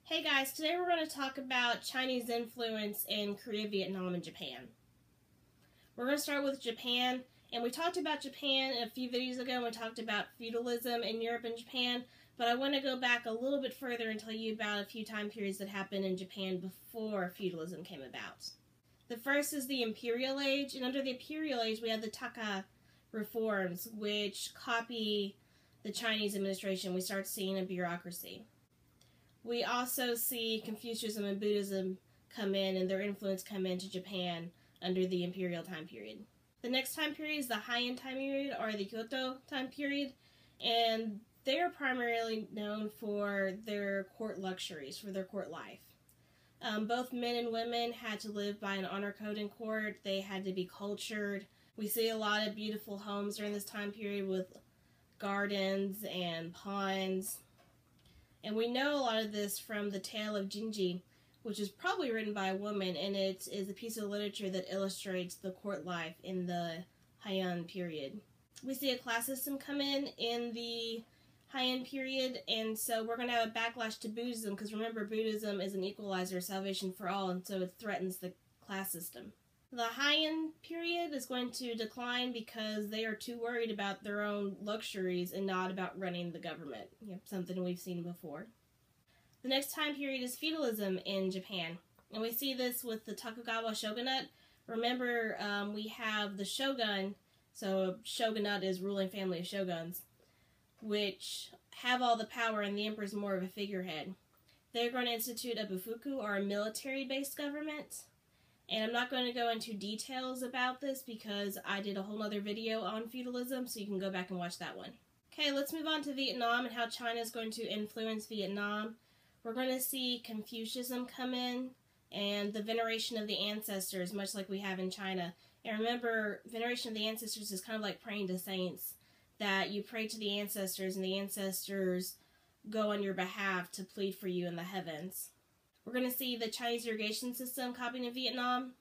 Hey guys, today we're going to talk about Chinese influence in Korea, Vietnam, and Japan. We're going to start with Japan, and we talked about Japan a few videos ago, and we talked about feudalism in Europe and Japan, but I want to go back a little bit further and tell you about a few time periods that happened in Japan before feudalism came about. The first is the Imperial Age, and under the Imperial Age we have the Taika reforms, which copy the Chinese administration. We start seeing a bureaucracy. We also see Confucianism and Buddhism come in and their influence come into Japan under the Imperial time period. The next time period is the Heian time period, or the Kyoto time period, and they are primarily known for their court luxuries, for their court life. Both men and women had to live by an honor code in court. They had to be cultured. We see a lot of beautiful homes during this time period with gardens and ponds. And we know a lot of this from the tale of Genji, which is probably written by a woman, and it is a piece of literature that illustrates the court life in the Heian period. We see a class system come in the Heian period, and so we're going to have a backlash to Buddhism, because remember, Buddhism is an equalizer, salvation for all, and so it threatens the class system. The Heian period is going to decline because they are too worried about their own luxuries and not about running the government. Something we've seen before. The next time period is feudalism in Japan, and we see this with the Tokugawa Shogunate. Remember, we have the shogun, so shogunate is ruling family of shoguns, which have all the power, and the emperor is more of a figurehead. They're going to institute a Bafuku, or a military-based government. And I'm not going to go into details about this because I did a whole other video on feudalism, so you can go back and watch that one. Okay, let's move on to Vietnam and how China is going to influence Vietnam. We're going to see Confucianism come in and the veneration of the ancestors, much like we have in China. And remember, veneration of the ancestors is kind of like praying to saints, that you pray to the ancestors and the ancestors go on your behalf to plead for you in the heavens. We're going to see the Chinese irrigation system copied in Vietnam.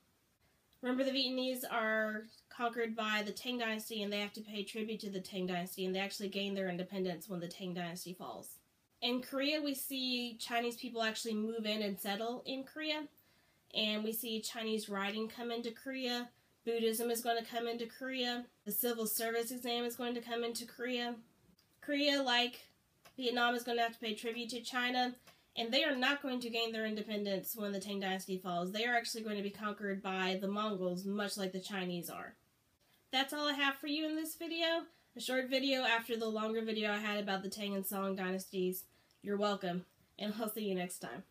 Remember, the Vietnamese are conquered by the Tang Dynasty, and they have to pay tribute to the Tang Dynasty, and they actually gain their independence when the Tang Dynasty falls. In Korea, we see Chinese people actually move in and settle in Korea, and we see Chinese writing come into Korea. Buddhism is going to come into Korea. The civil service exam is going to come into Korea. Korea, like Vietnam, is going to have to pay tribute to China. And they are not going to gain their independence when the Tang Dynasty falls. They are actually going to be conquered by the Mongols, much like the Chinese are. That's all I have for you in this video. A short video after the longer video I had about the Tang and Song dynasties. You're welcome, and I'll see you next time.